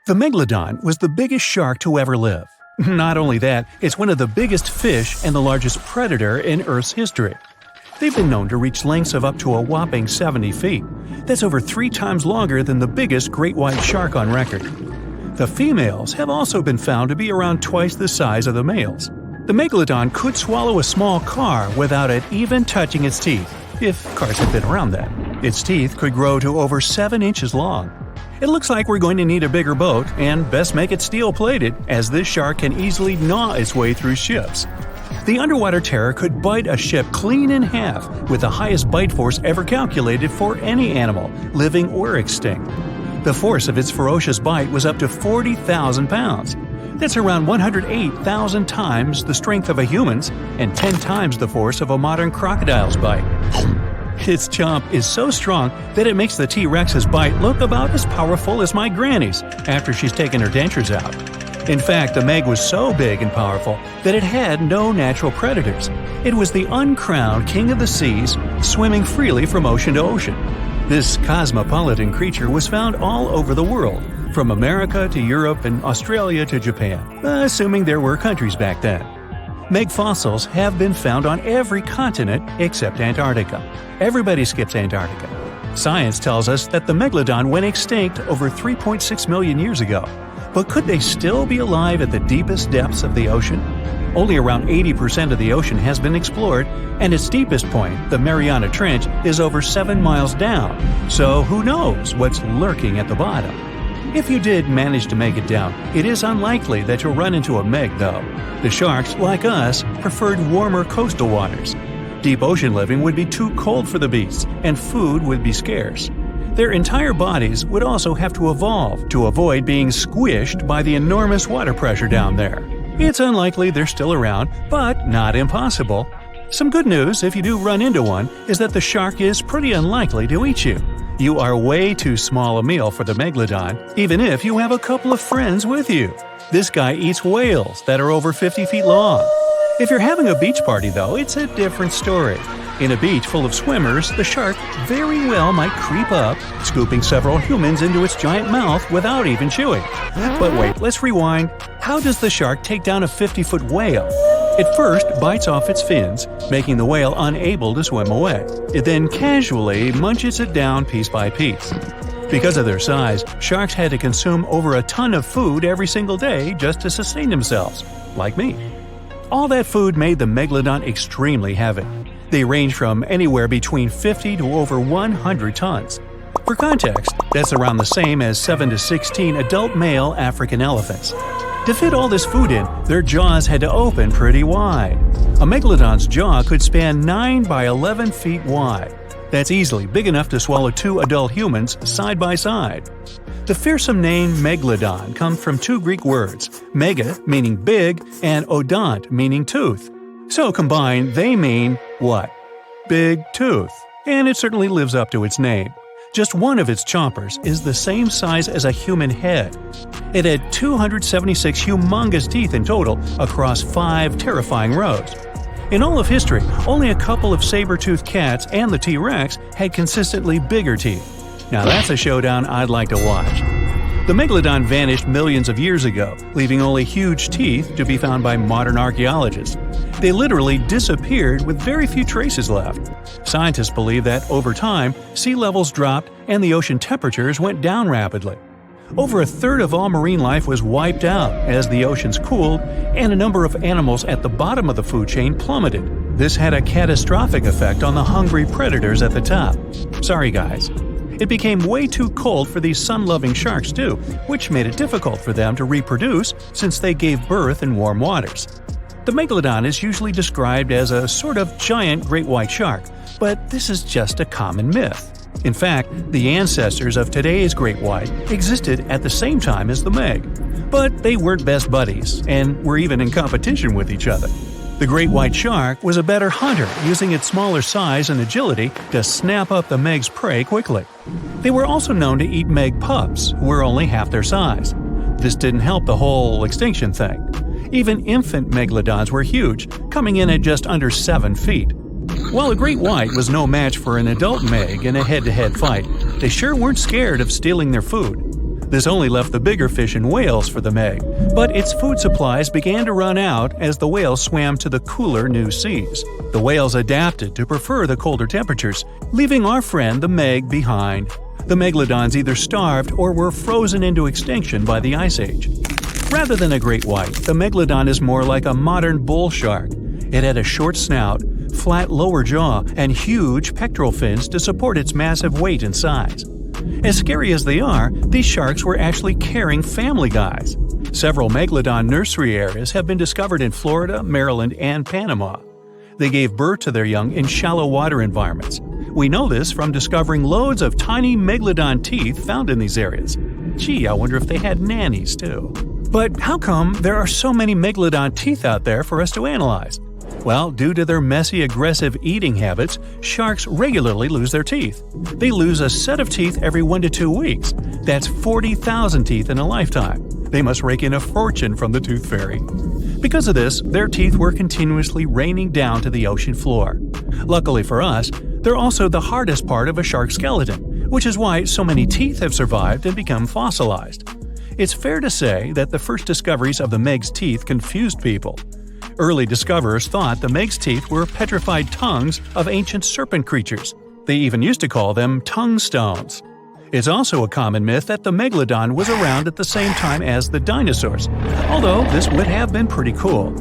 The Megalodon was the biggest shark to ever live. Not only that, it's one of the biggest fish and the largest predator in Earth's history. They've been known to reach lengths of up to a whopping 70 feet. That's over 3 times longer than the biggest great white shark on record. The females have also been found to be around twice the size of the males. The Megalodon could swallow a small car without it even touching its teeth, if cars had been around then. Its teeth could grow to over 7 inches long. It looks like we're going to need a bigger boat, and best make it steel-plated, as this shark can easily gnaw its way through ships. The underwater terror could bite a ship clean in half, with the highest bite force ever calculated for any animal, living or extinct. The force of its ferocious bite was up to 40,000 pounds. That's around 108,000 times the strength of a human's and 10 times the force of a modern crocodile's bite. Its chomp is so strong that it makes the T-Rex's bite look about as powerful as my granny's after she's taken her dentures out. In fact, the Meg was so big and powerful that it had no natural predators. It was the uncrowned king of the seas, swimming freely from ocean to ocean. This cosmopolitan creature was found all over the world, from America to Europe and Australia to Japan, assuming there were countries back then. Meg fossils have been found on every continent except Antarctica. Everybody skips Antarctica. Science tells us that the Megalodon went extinct over 3.6 million years ago. But could they still be alive at the deepest depths of the ocean? Only around 80% of the ocean has been explored, and its deepest point, the Mariana Trench, is over 7 miles down. So who knows what's lurking at the bottom? If you did manage to make it down, it is unlikely that you'll run into a Meg, though. The sharks, like us, preferred warmer coastal waters. Deep ocean living would be too cold for the beasts, and food would be scarce. Their entire bodies would also have to evolve to avoid being squished by the enormous water pressure down there. It's unlikely they're still around, but not impossible. Some good news, if you do run into one, is that the shark is pretty unlikely to eat you. You are way too small a meal for the Megalodon, even if you have a couple of friends with you. This guy eats whales that are over 50 feet long. If you're having a beach party, though, it's a different story. In a beach full of swimmers, the shark very well might creep up, scooping several humans into its giant mouth without even chewing. But wait, let's rewind. How does the shark take down a 50-foot whale? It first bites off its fins, making the whale unable to swim away. It then casually munches it down piece by piece. Because of their size, sharks had to consume over a ton of food every single day just to sustain themselves, like me. All that food made the Megalodon extremely heavy. They range from anywhere between 50 to over 100 tons. For context, that's around the same as 7 to 16 adult male African elephants. To fit all this food in, their jaws had to open pretty wide. A Megalodon's jaw could span 9 by 11 feet wide. That's easily big enough to swallow 2 adult humans side by side. The fearsome name Megalodon comes from 2 Greek words, mega meaning big and odont meaning tooth. So combined, they mean what? Big tooth. And it certainly lives up to its name. Just one of its chompers is the same size as a human head. It had 276 humongous teeth in total across 5 terrifying rows. In all of history, only a couple of saber-toothed cats and the T-Rex had consistently bigger teeth. Now that's a showdown I'd like to watch. The Megalodon vanished millions of years ago, leaving only huge teeth to be found by modern archaeologists. They literally disappeared with very few traces left. Scientists believe that over time, sea levels dropped and the ocean temperatures went down rapidly. Over a third of all marine life was wiped out as the oceans cooled, and a number of animals at the bottom of the food chain plummeted. This had a catastrophic effect on the hungry predators at the top. Sorry guys. It became way too cold for these sun-loving sharks too, which made it difficult for them to reproduce since they gave birth in warm waters. The Megalodon is usually described as a sort of giant great white shark, but this is just a common myth. In fact, the ancestors of today's great white existed at the same time as the Meg. But they weren't best buddies, and were even in competition with each other. The great white shark was a better hunter, using its smaller size and agility to snap up the Meg's prey quickly. They were also known to eat Meg pups, who were only half their size. This didn't help the whole extinction thing. Even infant Megalodons were huge, coming in at just under 7 feet. While a great white was no match for an adult Meg in a head-to-head fight, they sure weren't scared of stealing their food. This only left the bigger fish and whales for the Meg, but its food supplies began to run out as the whales swam to the cooler new seas. The whales adapted to prefer the colder temperatures, leaving our friend the Meg behind. The Megalodons either starved or were frozen into extinction by the Ice Age. Rather than a great white, the Megalodon is more like a modern bull shark. It had a short snout, flat lower jaw, and huge pectoral fins to support its massive weight and size. As scary as they are, these sharks were actually caring family guys. Several Megalodon nursery areas have been discovered in Florida, Maryland, and Panama. They gave birth to their young in shallow water environments. We know this from discovering loads of tiny Megalodon teeth found in these areas. Gee, I wonder if they had nannies too. But how come there are so many Megalodon teeth out there for us to analyze? Well, due to their messy, aggressive eating habits, sharks regularly lose their teeth. They lose a set of teeth every 1 to 2 weeks. That's 40,000 teeth in a lifetime. They must rake in a fortune from the tooth fairy. Because of this, their teeth were continuously raining down to the ocean floor. Luckily for us, they're also the hardest part of a shark's skeleton, which is why so many teeth have survived and become fossilized. It's fair to say that the first discoveries of the Meg's teeth confused people. Early discoverers thought the Meg's teeth were petrified tongues of ancient serpent creatures. They even used to call them tongue stones. It's also a common myth that the Megalodon was around at the same time as the dinosaurs, although this would have been pretty cool.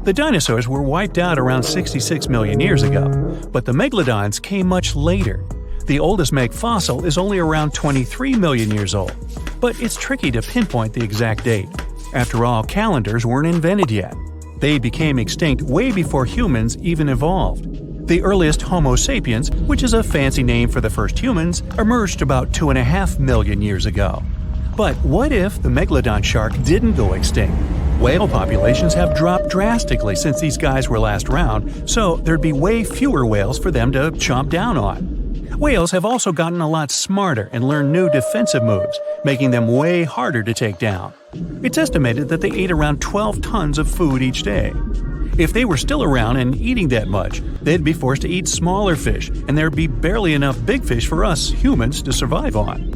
The dinosaurs were wiped out around 66 million years ago, but the Megalodons came much later. The oldest Meg fossil is only around 23 million years old, but it's tricky to pinpoint the exact date. After all, calendars weren't invented yet. They became extinct way before humans even evolved. The earliest Homo sapiens, which is a fancy name for the first humans, emerged about 2.5 million years ago. But what if the Megalodon shark didn't go extinct? Whale populations have dropped drastically since these guys were last around, so there'd be way fewer whales for them to chomp down on. Whales have also gotten a lot smarter and learned new defensive moves, making them way harder to take down. It's estimated that they ate around 12 tons of food each day. If they were still around and eating that much, they'd be forced to eat smaller fish, and there'd be barely enough big fish for us humans to survive on.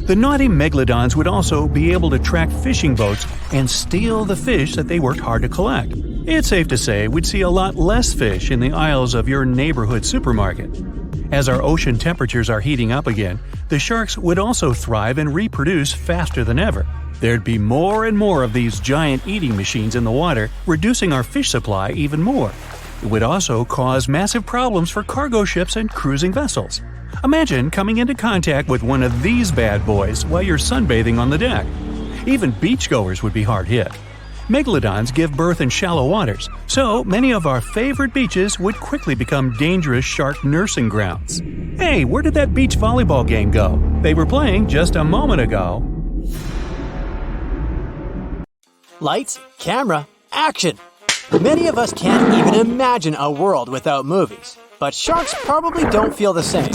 The naughty Megalodons would also be able to track fishing boats and steal the fish that they worked hard to collect. It's safe to say we'd see a lot less fish in the aisles of your neighborhood supermarket. As our ocean temperatures are heating up again, the sharks would also thrive and reproduce faster than ever. There'd be more and more of these giant eating machines in the water, reducing our fish supply even more. It would also cause massive problems for cargo ships and cruising vessels. Imagine coming into contact with one of these bad boys while you're sunbathing on the deck. Even beachgoers would be hard hit. Megalodons give birth in shallow waters, so many of our favorite beaches would quickly become dangerous shark nursing grounds. Hey, where did that beach volleyball game go? They were playing just a moment ago. Lights, camera, action! Many of us can't even imagine a world without movies, but sharks probably don't feel the same.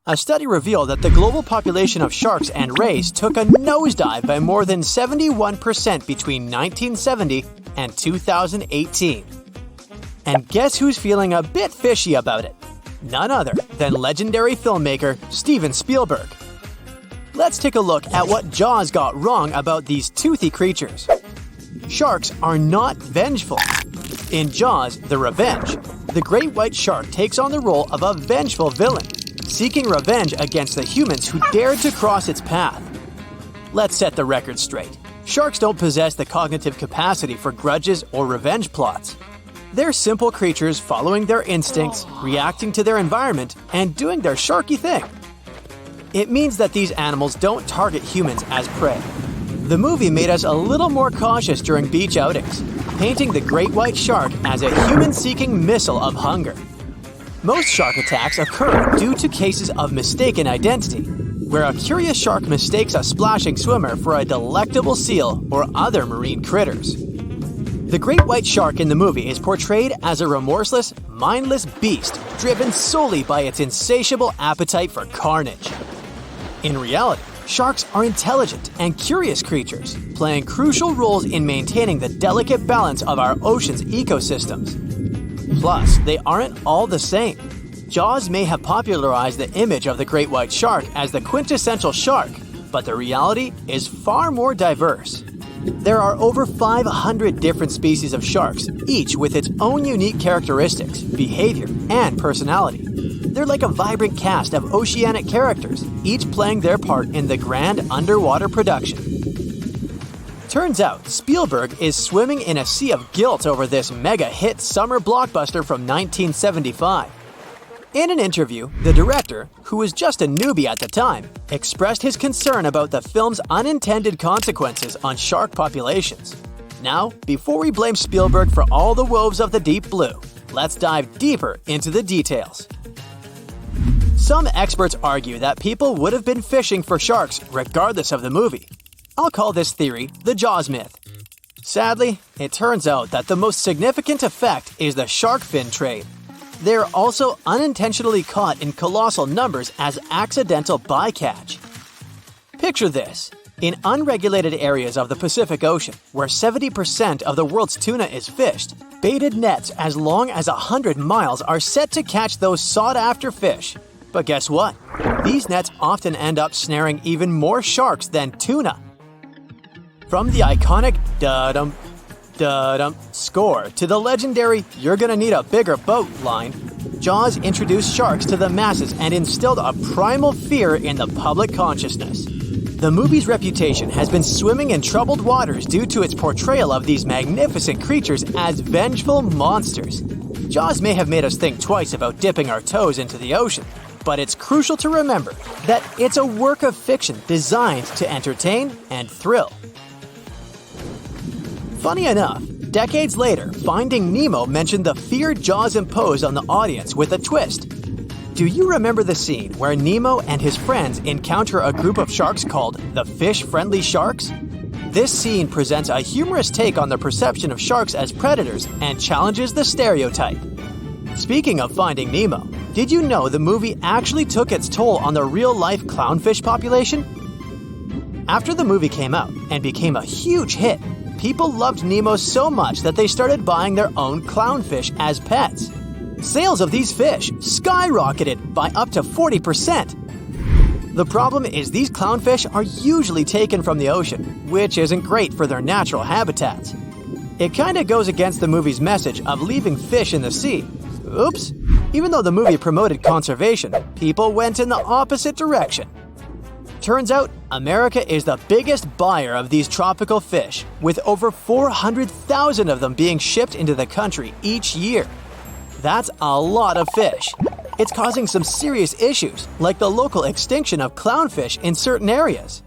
A study revealed that the global population of sharks and rays took a nosedive by more than 71% between 1970 and 2018. And guess who's feeling a bit fishy about it? None other than legendary filmmaker Steven Spielberg. Let's take a look at what Jaws got wrong about these toothy creatures. Sharks are not vengeful. In Jaws: The Revenge, the great white shark takes on the role of a vengeful villain, seeking revenge against the humans who dared to cross its path. Let's set the record straight. Sharks don't possess the cognitive capacity for grudges or revenge plots. They're simple creatures following their instincts, reacting to their environment, and doing their sharky thing. It means that these animals don't target humans as prey. The movie made us a little more cautious during beach outings, painting the great white shark as a human-seeking missile of hunger. Most shark attacks occur due to cases of mistaken identity, where a curious shark mistakes a splashing swimmer for a delectable seal or other marine critters. The great white shark in the movie is portrayed as a remorseless, mindless beast driven solely by its insatiable appetite for carnage. In reality, sharks are intelligent and curious creatures, playing crucial roles in maintaining the delicate balance of our ocean's ecosystems. Plus, they aren't all the same. Jaws may have popularized the image of the great white shark as the quintessential shark, but the reality is far more diverse. There are over 500 different species of sharks, each with its own unique characteristics, behavior, and personality. They're like a vibrant cast of oceanic characters, each playing their part in the grand underwater production. Turns out, Spielberg is swimming in a sea of guilt over this mega-hit summer blockbuster from 1975. In an interview, the director, who was just a newbie at the time, expressed his concern about the film's unintended consequences on shark populations. Now, before we blame Spielberg for all the woes of the deep blue, let's dive deeper into the details. Some experts argue that people would have been fishing for sharks regardless of the movie. I'll call this theory the Jaws myth. Sadly, it turns out that the most significant effect is the shark fin trade. They're also unintentionally caught in colossal numbers as accidental bycatch. Picture this. In unregulated areas of the Pacific Ocean, where 70% of the world's tuna is fished, baited nets as long as 100 miles are set to catch those sought-after fish. But guess what? These nets often end up snaring even more sharks than tuna. From the iconic da-dum, da-dum score to the legendary "you're gonna need a bigger boat" line, Jaws introduced sharks to the masses and instilled a primal fear in the public consciousness. The movie's reputation has been swimming in troubled waters due to its portrayal of these magnificent creatures as vengeful monsters. Jaws may have made us think twice about dipping our toes into the ocean, but it's crucial to remember that it's a work of fiction designed to entertain and thrill. Funny enough, decades later, Finding Nemo mentioned the fear Jaws imposed on the audience with a twist. Do you remember the scene where Nemo and his friends encounter a group of sharks called the fish-friendly sharks? This scene presents a humorous take on the perception of sharks as predators and challenges the stereotype. Speaking of Finding Nemo, did you know the movie actually took its toll on the real-life clownfish population? After the movie came out and became a huge hit, people loved Nemo so much that they started buying their own clownfish as pets. Sales of these fish skyrocketed by up to 40%. The problem is these clownfish are usually taken from the ocean, which isn't great for their natural habitats. It kinda goes against the movie's message of leaving fish in the sea. Oops! Even though the movie promoted conservation, people went in the opposite direction. Turns out, America is the biggest buyer of these tropical fish, with over 400,000 of them being shipped into the country each year. That's a lot of fish. It's causing some serious issues, like the local extinction of clownfish in certain areas.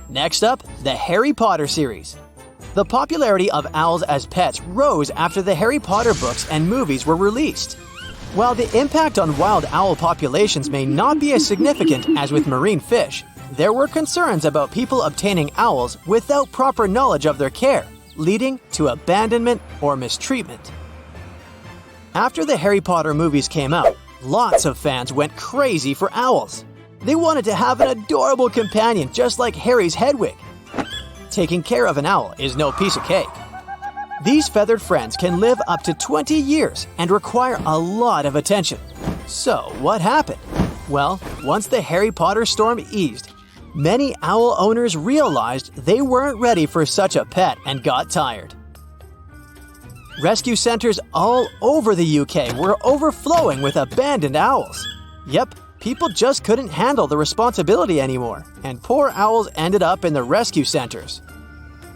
Next up, the Harry Potter series. The popularity of owls as pets rose after the Harry Potter books and movies were released. While the impact on wild owl populations may not be as significant as with marine fish, there were concerns about people obtaining owls without proper knowledge of their care, leading to abandonment or mistreatment. After the Harry Potter movies came out, lots of fans went crazy for owls. They wanted to have an adorable companion just like Harry's Hedwig. Taking care of an owl is no piece of cake. These feathered friends can live up to 20 years and require a lot of attention. So, what happened? Well, once the Harry Potter storm eased, many owl owners realized they weren't ready for such a pet and got tired. Rescue centers all over the UK were overflowing with abandoned owls. Yep, people just couldn't handle the responsibility anymore, and poor owls ended up in the rescue centers.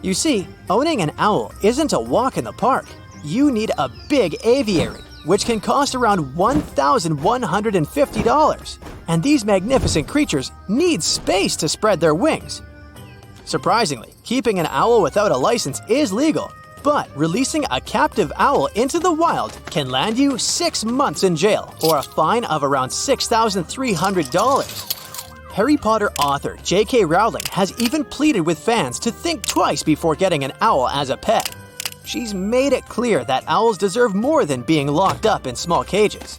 You see, owning an owl isn't a walk in the park. You need a big aviary, which can cost around $1,150. And these magnificent creatures need space to spread their wings. Surprisingly, keeping an owl without a license is legal, but releasing a captive owl into the wild can land you 6 months in jail or a fine of around $6,300. Harry Potter author J.K. Rowling has even pleaded with fans to think twice before getting an owl as a pet. She's made it clear that owls deserve more than being locked up in small cages.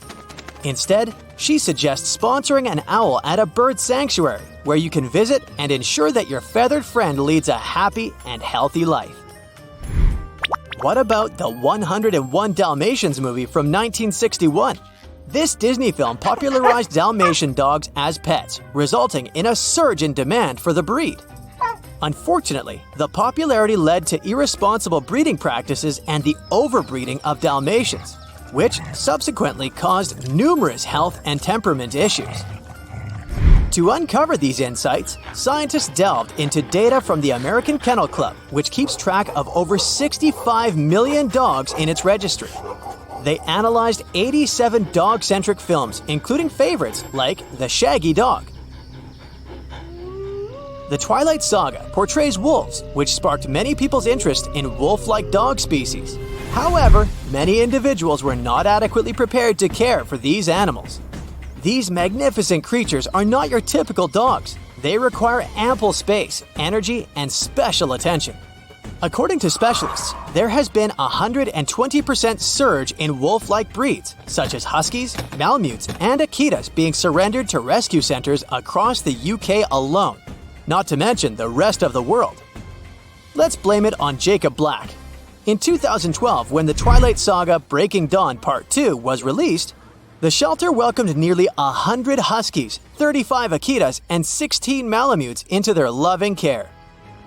Instead, she suggests sponsoring an owl at a bird sanctuary where you can visit and ensure that your feathered friend leads a happy and healthy life. What about the 101 Dalmatians movie from 1961? This Disney film popularized Dalmatian dogs as pets, resulting in a surge in demand for the breed. Unfortunately, the popularity led to irresponsible breeding practices and the overbreeding of Dalmatians, which subsequently caused numerous health and temperament issues. To uncover these insights, scientists delved into data from the American Kennel Club, which keeps track of over 65 million dogs in its registry. They analyzed 87 dog-centric films, including favorites like The Shaggy Dog. The Twilight Saga portrays wolves, which sparked many people's interest in wolf-like dog species. However, many individuals were not adequately prepared to care for these animals. These magnificent creatures are not your typical dogs. They require ample space, energy, and special attention. According to specialists, there has been a 120% surge in wolf-like breeds, such as Huskies, Malamutes, and Akitas being surrendered to rescue centers across the UK alone, not to mention the rest of the world. Let's blame it on Jacob Black. In 2012, when the Twilight Saga Breaking Dawn Part 2 was released, the shelter welcomed nearly 100 Huskies, 35 Akitas, and 16 Malamutes into their loving care.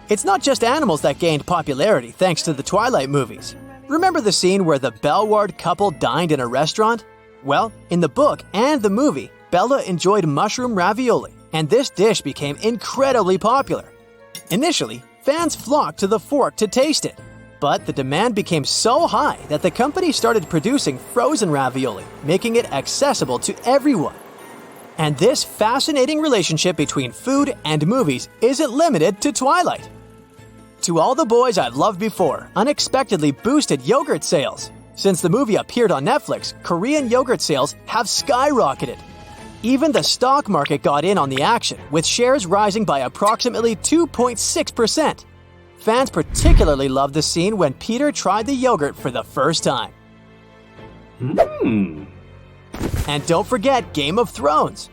It's not just animals that gained popularity thanks to the Twilight movies. Remember the scene where the Bellward couple dined in a restaurant? Well, in the book and the movie, Bella enjoyed mushroom ravioli, and this dish became incredibly popular. Initially, fans flocked to the fork to taste it, but the demand became so high that the company started producing frozen ravioli, making it accessible to everyone. And this fascinating relationship between food and movies isn't limited to Twilight. To All the Boys I've Loved Before unexpectedly boosted yogurt sales. Since the movie appeared on Netflix, Korean yogurt sales have skyrocketed. Even the stock market got in on the action, with shares rising by approximately 2.6%. Fans particularly loved the scene when Peter tried the yogurt for the first time. And don't forget Game of Thrones.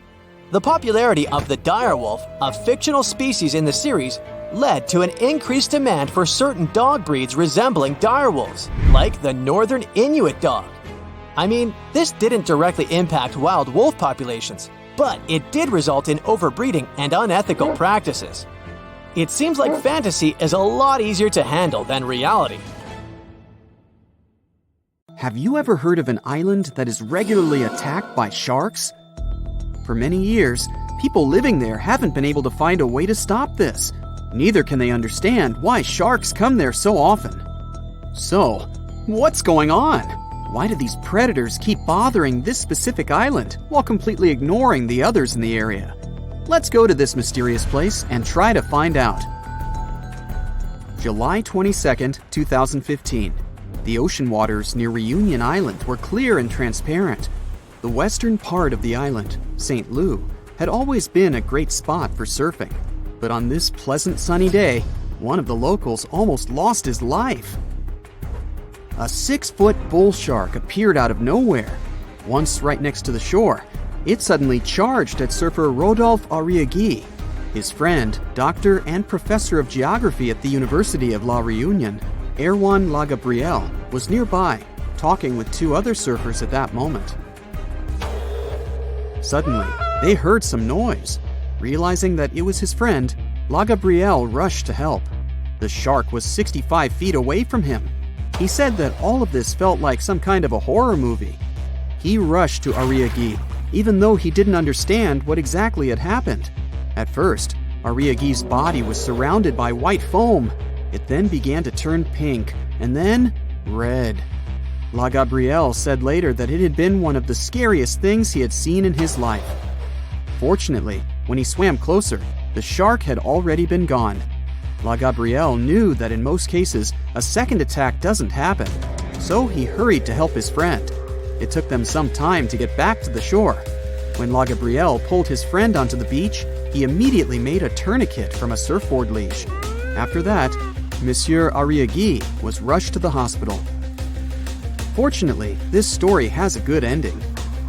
The popularity of the direwolf, a fictional species in the series, led to an increased demand for certain dog breeds resembling direwolves, like the Northern Inuit dog. I mean, this didn't directly impact wild wolf populations, but it did result in overbreeding and unethical practices. It seems like fantasy is a lot easier to handle than reality. Have you ever heard of an island that is regularly attacked by sharks? For many years, people living there haven't been able to find a way to stop this. Neither can they understand why sharks come there so often. So, what's going on? Why do these predators keep bothering this specific island while completely ignoring the others in the area? Let's go to this mysterious place and try to find out. July 22nd, 2015. The ocean waters near Reunion Island were clear and transparent. The western part of the island, St. Lou, had always been a great spot for surfing. But on this pleasant sunny day, one of the locals almost lost his life. A 6-foot bull shark appeared out of nowhere. Once right next to the shore, it suddenly charged at surfer Rodolphe Arriaghi. His friend, doctor and professor of geography at the University of La Réunion, Erwan Lagabriel, was nearby, talking with 2 other surfers at that moment. Suddenly, they heard some noise. Realizing that it was his friend, Lagabriel rushed to help. The shark was 65 feet away from him. He said that all of this felt like some kind of a horror movie. He rushed to Arriaghi, even though he didn't understand what exactly had happened. At first, Arriaghi's body was surrounded by white foam. It then began to turn pink, and then red. Lagabriel said later that it had been one of the scariest things he had seen in his life. Fortunately, when he swam closer, the shark had already been gone. Lagabriel knew that in most cases, a second attack doesn't happen, so he hurried to help his friend. It took them some time to get back to the shore. When Lagabriel pulled his friend onto the beach, he immediately made a tourniquet from a surfboard leash. After that, Monsieur Arriaghi was rushed to the hospital. Fortunately, this story has a good ending.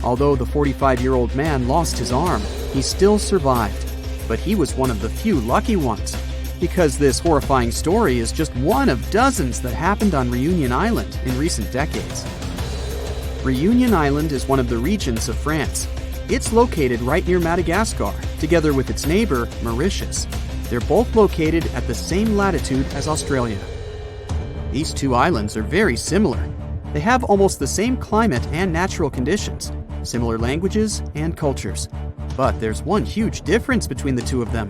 Although the 45-year-old man lost his arm, he still survived. But he was one of the few lucky ones, because this horrifying story is just one of dozens that happened on Reunion Island in recent decades. Reunion Island is one of the regions of France. It's located right near Madagascar, together with its neighbor, Mauritius. They're both located at the same latitude as Australia. These two islands are very similar. They have almost the same climate and natural conditions, similar languages and cultures. But there's one huge difference between the two of them.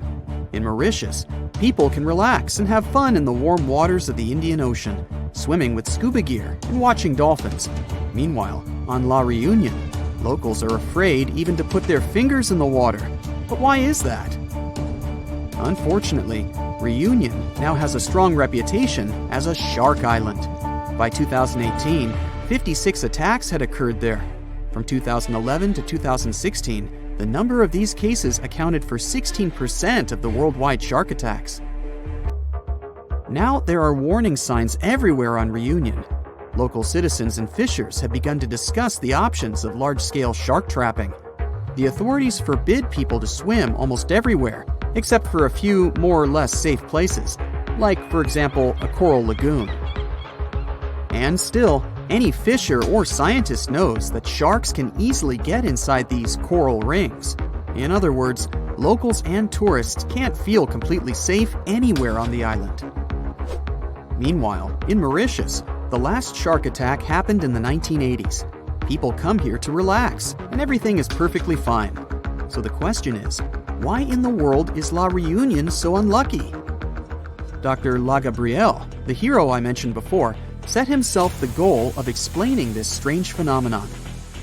In Mauritius, people can relax and have fun in the warm waters of the Indian Ocean, swimming with scuba gear and watching dolphins. Meanwhile, on La Réunion, locals are afraid even to put their fingers in the water. But why is that? Unfortunately, Reunion now has a strong reputation as a shark island. By 2018, 56 attacks had occurred there. From 2011 to 2016, the number of these cases accounted for 16% of the worldwide shark attacks. Now there are warning signs everywhere on Reunion. Local citizens and fishers have begun to discuss the options of large-scale shark trapping. The authorities forbid people to swim almost everywhere, except for a few more or less safe places, like, for example, a coral lagoon. And still, any fisher or scientist knows that sharks can easily get inside these coral rings. In other words, locals and tourists can't feel completely safe anywhere on the island. Meanwhile, in Mauritius, the last shark attack happened in the 1980s. People come here to relax, and everything is perfectly fine. So the question is, why in the world is La Réunion so unlucky? Dr. Lagabriel, the hero I mentioned before, set himself the goal of explaining this strange phenomenon.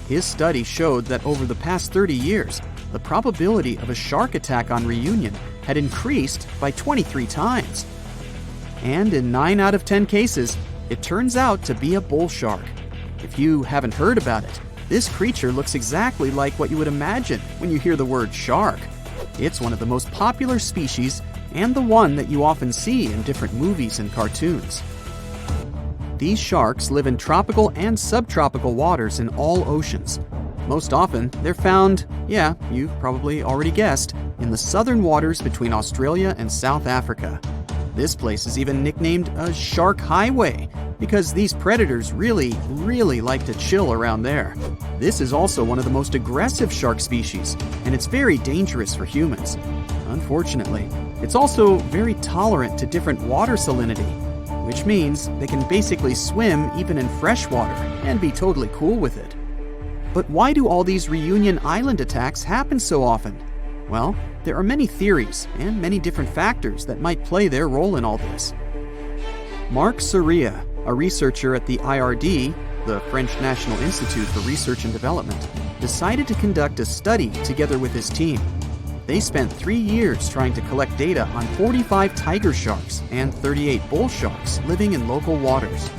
His study showed that over the past 30 years, the probability of a shark attack on Reunion had increased by 23 times. And in 9 out of 10 cases, it turns out to be a bull shark. If you haven't heard about it, this creature looks exactly like what you would imagine when you hear the word shark. It's one of the most popular species and the one that you often see in different movies and cartoons. These sharks live in tropical and subtropical waters in all oceans. Most often, they're found, yeah, you've probably already guessed, in the southern waters between Australia and South Africa. This place is even nicknamed a shark highway because these predators really like to chill around there. This is also one of the most aggressive shark species, and it's very dangerous for humans. Unfortunately, it's also very tolerant to different water salinity, which means they can basically swim even in fresh water and be totally cool with it. But why do all these Reunion Island attacks happen so often? Well, there are many theories and many different factors that might play their role in all this. Marc Soria, a researcher at the IRD, the French National Institute for Research and Development, decided to conduct a study together with his team. They spent 3 years trying to collect data on 45 tiger sharks and 38 bull sharks living in local waters.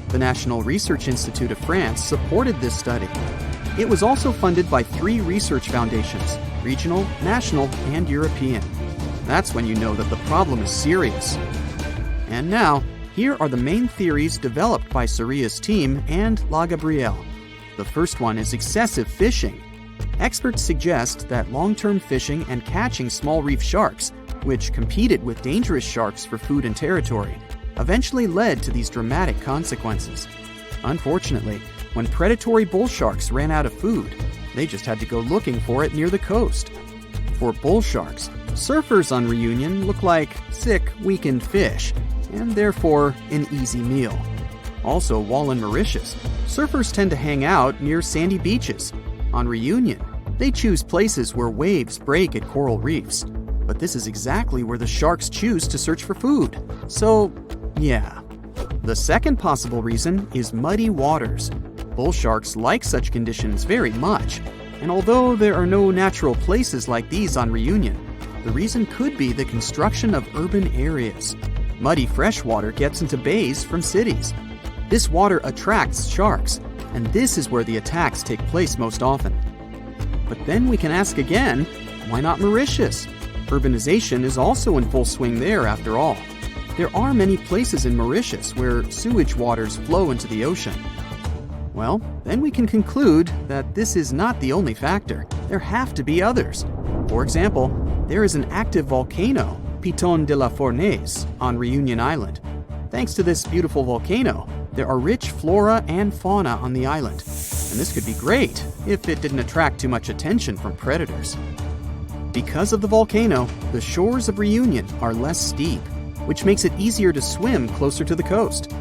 The National Research Institute of France supported this study. It was also funded by 3 research foundations: regional, national, and European. That's when you know that the problem is serious. And now, here are the main theories developed by Soria's team and Lagabriel. The first one is excessive fishing. Experts suggest that long-term fishing and catching small reef sharks, which competed with dangerous sharks for food and territory, eventually led to these dramatic consequences. Unfortunately, when predatory bull sharks ran out of food, they just had to go looking for it near the coast. For bull sharks, surfers on Reunion look like sick, weakened fish, and therefore an easy meal. Also, while in Mauritius, surfers tend to hang out near sandy beaches. On Reunion, they choose places where waves break at coral reefs. But this is exactly where the sharks choose to search for food. So, yeah. The second possible reason is muddy waters. Bull sharks like such conditions very much. And although there are no natural places like these on Reunion, the reason could be the construction of urban areas. Muddy freshwater gets into bays from cities. This water attracts sharks, and this is where the attacks take place most often. But then we can ask again, why not Mauritius? Urbanization is also in full swing there after all. There are many places in Mauritius where sewage waters flow into the ocean. Well, then we can conclude that this is not the only factor. There have to be others. For example, there is an active volcano, Piton de la Fournaise, on Reunion Island. Thanks to this beautiful volcano, there are rich flora and fauna on the island. And and this could be great if it didn't attract too much attention from predators. Because of the volcano, the shores of Reunion are less steep, which makes it easier to swim closer to the coast.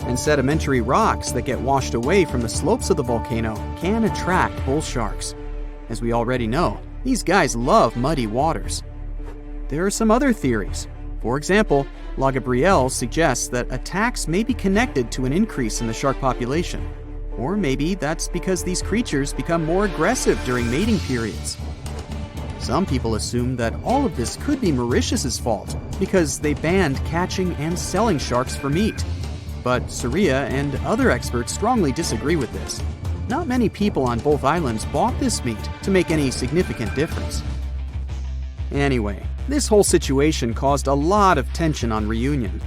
And sedimentary rocks that get washed away from the slopes of the volcano can attract bull sharks. As we already know, these guys love muddy waters. There are some other theories. For example, La Gabrielle suggests that attacks may be connected to an increase in the shark population. Or maybe that's because these creatures become more aggressive during mating periods. Some people assume that all of this could be Mauritius's fault because they banned catching and selling sharks for meat. But Saria and other experts strongly disagree with this. Not many people on both islands bought this meat to make any significant difference. Anyway, this whole situation caused a lot of tension on Reunion.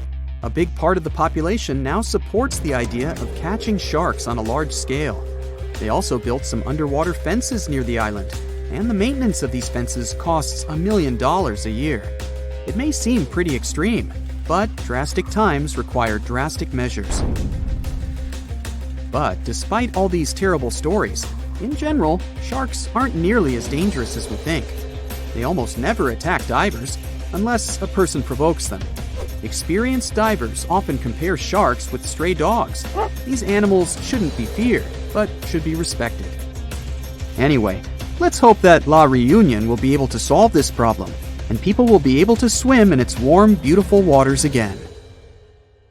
A big part of the population now supports the idea of catching sharks on a large scale. They also built some underwater fences near the island, and the maintenance of these fences costs $1 million a year. It may seem pretty extreme, but drastic times require drastic measures. But despite all these terrible stories, in general, sharks aren't nearly as dangerous as we think. They almost never attack divers, unless a person provokes them. Experienced divers often compare sharks with stray dogs. These animals shouldn't be feared, but should be respected. Anyway, let's hope that La Reunion will be able to solve this problem, and people will be able to swim in its warm, beautiful waters again.